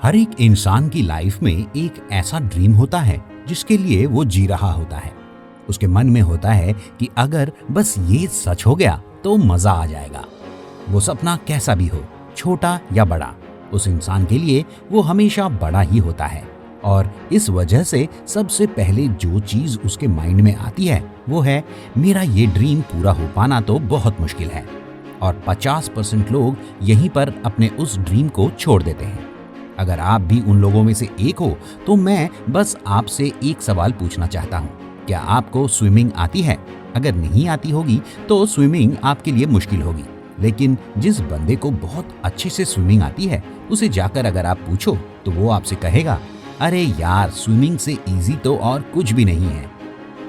हर एक इंसान की लाइफ में एक ऐसा ड्रीम होता है जिसके लिए वो जी रहा होता है। उसके मन में होता है कि अगर बस ये सच हो गया तो मजा आ जाएगा। वो सपना कैसा भी हो, छोटा या बड़ा, उस इंसान के लिए वो हमेशा बड़ा ही होता है। और इस वजह से सबसे पहले जो चीज उसके माइंड में आती है वो है, मेरा ये ड्रीम पूरा हो पाना तो बहुत मुश्किल है। और 50% लोग यहीं पर अपने उस ड्रीम को छोड़ देते हैं। अगर आप भी उन लोगों में से एक हो तो मैं बस आपसे एक सवाल पूछना चाहता हूँ, क्या आपको स्विमिंग आती है? अगर नहीं आती होगी तो स्विमिंग आपके लिए मुश्किल होगी। लेकिन जिस बंदे को बहुत अच्छे से स्विमिंग आती है, उसे जाकर अगर आप पूछो तो वो आपसे कहेगा, अरे यार, स्विमिंग से इजी तो और कुछ भी नहीं है।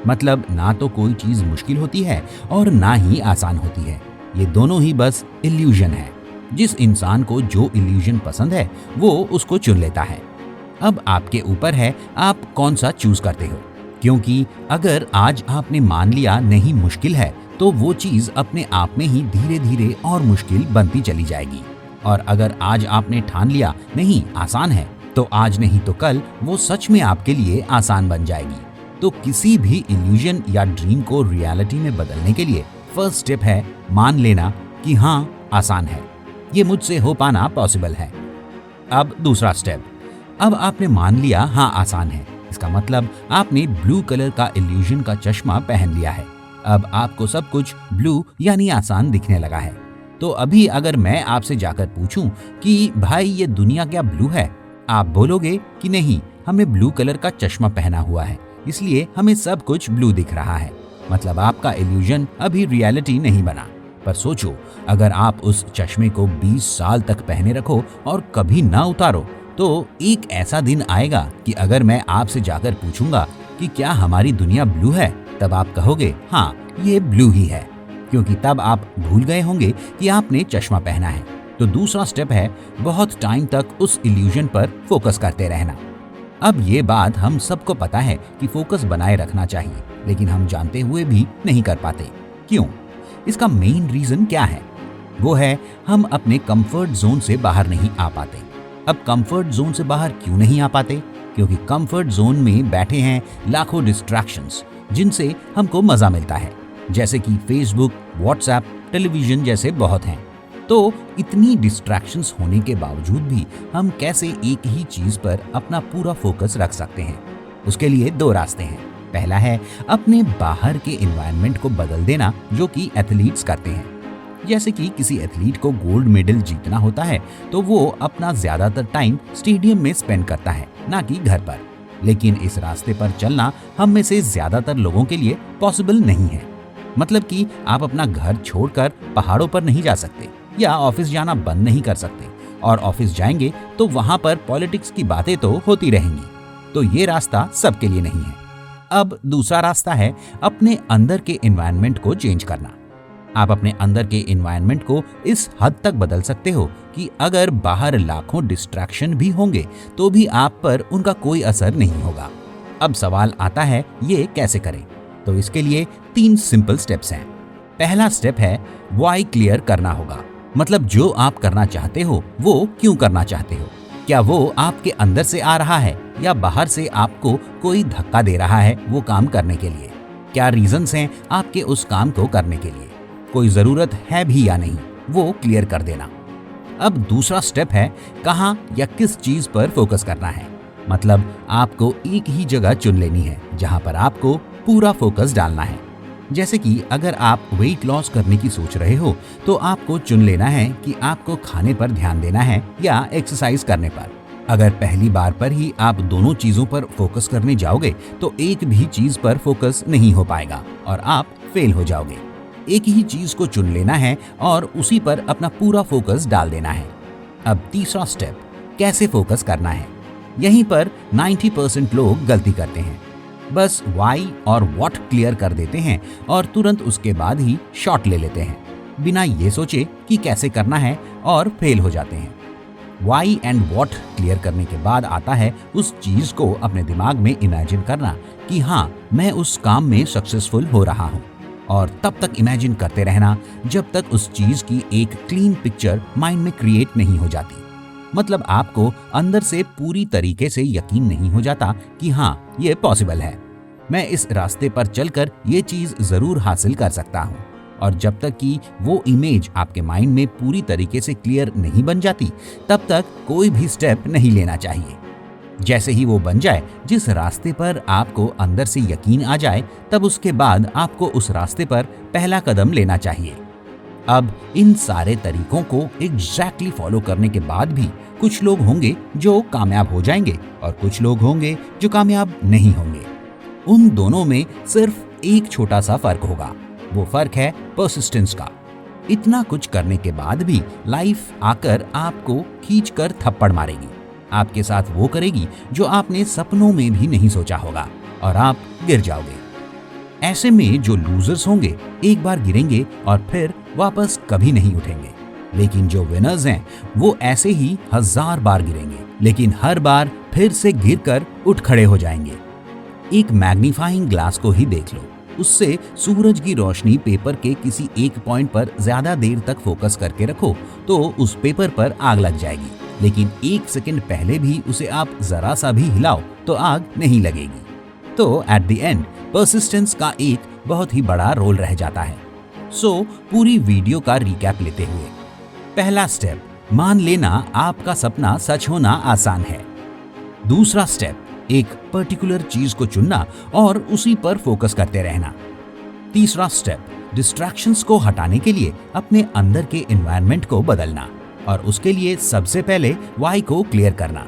मतलब ना तो कोई चीज मुश्किल होती है और ना ही आसान होती है। ये दोनों ही बस इल्यूजन है। जिस इंसान को जो इल्यूजन पसंद है वो उसको चुन लेता है। अब आपके ऊपर है आप कौन सा चूज करते हो, क्योंकि अगर आज आपने मान लिया नहीं मुश्किल है तो वो चीज अपने आप में ही धीरे धीरे और मुश्किल बनती चली जाएगी। और अगर आज आपने ठान लिया नहीं आसान है, तो आज नहीं तो कल वो सच में आपके लिए आसान बन जाएगी। तो किसी भी इल्यूजन या ड्रीम को रियलिटी में बदलने के लिए फर्स्ट स्टेप है मान लेना कि हाँ आसान है, ये मुझसे हो पाना पॉसिबल है। अब दूसरा स्टेप, अब आपने मान लिया हाँ आसान है, इसका मतलब आपने ब्लू कलर का इल्यूजन का चश्मा पहन लिया है। अब आपको सब कुछ ब्लू यानी आसान दिखने लगा है। तो अभी अगर मैं आपसे जाकर पूछूं कि भाई ये दुनिया क्या ब्लू है, आप बोलोगे कि नहीं, हमें ब्लू कलर का चश्मा पहना हुआ है इसलिए हमें सब कुछ ब्लू दिख रहा है। मतलब आपका इल्यूजन अभी रियलिटी नहीं बना। पर सोचो, अगर आप उस चश्मे को 20 साल तक पहने रखो और कभी ना उतारो, तो एक ऐसा दिन आएगा कि अगर मैं आपसे जाकर पूछूंगा कि क्या हमारी दुनिया ब्लू है, तब आप कहोगे हाँ ये ब्लू ही है, क्योंकि तब आप भूल गए होंगे कि आपने चश्मा पहना है। तो दूसरा स्टेप है बहुत टाइम तक उस इल्यूजन पर फोकस करते रहना। अब ये बात हम सबको पता है कि फोकस बनाए रखना चाहिए, लेकिन हम जानते हुए भी नहीं कर पाते। क्यों? इसका मेन रीजन क्या है? वो है हम अपने कंफर्ट जोन से बाहर नहीं आ पाते। अब कंफर्ट जोन से बाहर क्यों नहीं आ पाते? क्योंकि कंफर्ट जोन में बैठे हैं लाखों डिस्ट्रैक्शंस जिनसे हमको मजा मिलता है, जैसे कि फेसबुक, व्हाट्सएप, टेलीविजन जैसे बहुत हैं। तो इतनी डिस्ट्रैक्शंस होने के बावजूद भी हम कैसे एक ही चीज पर अपना पूरा फोकस रख सकते हैं? उसके लिए दो रास्ते हैं। पहला है अपने बाहर के एनवायरनमेंट को बदल देना, जो कि एथलीट्स करते हैं। जैसे कि किसी एथलीट को गोल्ड मेडल जीतना होता है तो वो अपना ज्यादातर टाइम स्टेडियम में स्पेंड करता है, ना कि घर पर। लेकिन इस रास्ते पर चलना हम में से ज्यादातर लोगों के लिए पॉसिबल नहीं है। मतलब कि आप अपना घर छोड़कर पहाड़ों पर नहीं जा सकते या ऑफिस जाना बंद नहीं कर सकते, और ऑफिस जाएंगे तो वहां पर पॉलिटिक्स की बातें तो होती रहेंगी। तो ये रास्ता सबके लिए नहीं है। अब दूसरा रास्ता है अपने अंदर के एनवायरनमेंट को चेंज करना। आप अपने अंदर के एनवायरनमेंट को इस हद तक बदल सकते हो कि अगर बाहर लाखों डिस्ट्रैक्शन भी होंगे तो भी आप पर उनका कोई असर नहीं होगा। अब सवाल आता है ये कैसे करें? तो इसके लिए 3 सिंपल स्टेप्स हैं। पहला स्टेप है व्हाई क्लियर करना होगा। मतलब जो आप करना चाहते हो वो क्यों करना चाहते हो? क्या वो आपके अंदर से आ रहा है या बाहर से आपको कोई धक्का दे रहा है वो काम करने के लिए? क्या रीजंस हैं आपके उस काम को करने के लिए? कोई जरूरत है भी या नहीं, वो क्लियर कर देना। अब दूसरा स्टेप है कहाँ या किस चीज पर फोकस करना है। मतलब आपको एक ही जगह चुन लेनी है जहां पर आपको पूरा फोकस डालना है। जैसे कि अगर आप वेट लॉस करने की सोच रहे हो तो आपको चुन लेना है कि आपको खाने पर ध्यान देना है या एक्सरसाइज करने पर। अगर पहली बार पर ही आप दोनों चीजों पर फोकस करने जाओगे तो एक भी चीज पर फोकस नहीं हो पाएगा और आप फेल हो जाओगे। एक ही चीज को चुन लेना है और उसी पर अपना पूरा फोकस डाल देना है। अब तीसरा स्टेप, कैसे फोकस करना है। यहीं पर 90% लोग गलती करते हैं। बस वाई और व्हाट क्लियर कर देते हैं और तुरंत उसके बाद ही शॉट ले लेते हैं, बिना ये सोचे कि कैसे करना है, और फेल हो जाते हैं। वाई एंड व्हाट क्लियर करने के बाद आता है उस चीज को अपने दिमाग में इमेजिन करना कि हाँ मैं उस काम में सक्सेसफुल हो रहा हूँ, और तब तक इमेजिन करते रहना जब तक उस चीज की एक क्लीन पिक्चर माइंड में क्रिएट नहीं हो जाती। मतलब आपको अंदर से पूरी तरीके से यकीन नहीं हो जाता कि हाँ, ये पॉसिबल है, मैं इस रास्ते पर चलकर ये चीज जरूर हासिल कर सकता हूँ। और जब तक कि वो इमेज आपके माइंड में पूरी तरीके से क्लियर नहीं बन जाती, तब तक कोई भी स्टेप नहीं लेना चाहिए। जैसे ही वो बन जाए, जिस रास्ते पर आपको अंदर से यकीन आ जाए, तब उसके बाद आपको उस रास्ते पर पहला कदम लेना चाहिए। अब इन सारे तरीकों को एग्जैक्टली फॉलो करने के बाद भी कुछ लोग होंगे जो कामयाब हो जाएंगे और कुछ लोग होंगे जो कामयाब नहीं होंगे। उन दोनों में सिर्फ एक छोटा सा फर्क होगा, वो फर्क है परसिस्टेंस का। इतना कुछ करने के बाद भी लाइफ आकर आपको खींचकर थप्पड़ मारेगी, आपके साथ वो करेगी जो आपने सपनों में भी नहीं सोचा होगा, और आप गिर जाओगे। ऐसे में जो लूजर्स होंगे एक बार गिरेंगे और फिर वापस कभी नहीं उठेंगे, लेकिन जो विनर्स हैं वो ऐसे ही 1000 बार गिरेंगे, लेकिन हर बार फिर से गिरकर उठ खड़े हो जाएंगे। एक मैग्नीफाइंग ग्लास को ही देख लो, उससे सूरज की रोशनी पेपर के किसी एक पॉइंट पर ज्यादा देर तक फोकस करके रखो तो उस पेपर पर आग लग जाएगी, लेकिन एक सेकंड पहले भी उसे आप जरा सा भी हिलाओ तो आग नहीं लगेगी। तो एट द एंड परसिस्टेंस का एक बहुत ही बड़ा रोल रह जाता है। सो पूरी वीडियो का रिकैप लेते हुए, पहला स्टेप, मान लेना आपका सपना सच होना आसान है। दूसरा स्टेप, एक पर्टिकुलर चीज को चुनना और उसी पर फोकस करते रहना। तीसरा स्टेप, डिस्ट्रैक्शंस को हटाने के लिए अपने अंदर के एनवायरनमेंट को बदलना, और उसके लिए सबसे पहले वाई को क्लियर करना।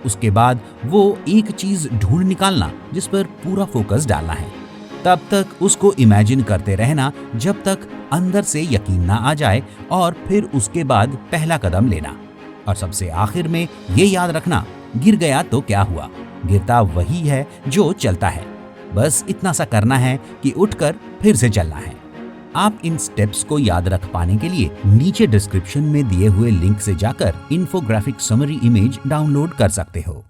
उसके बाद वो एक चीज ढूंढ निकालना जिस पर पूरा फोकस डालना है। तब तक उसको इमेजिन करते रहना जब तक अंदर से यकीन ना आ जाए, और फिर उसके बाद पहला कदम लेना। और सबसे आखिर में ये याद रखना, गिर गया तो क्या हुआ, गिरता वही है जो चलता है। बस इतना सा करना है कि उठकर फिर से चलना है। आप इन स्टेप्स को याद रख पाने के लिए नीचे डिस्क्रिप्शन में दिए हुए लिंक से जाकर इन्फोग्राफिक समरी इमेज डाउनलोड कर सकते हो।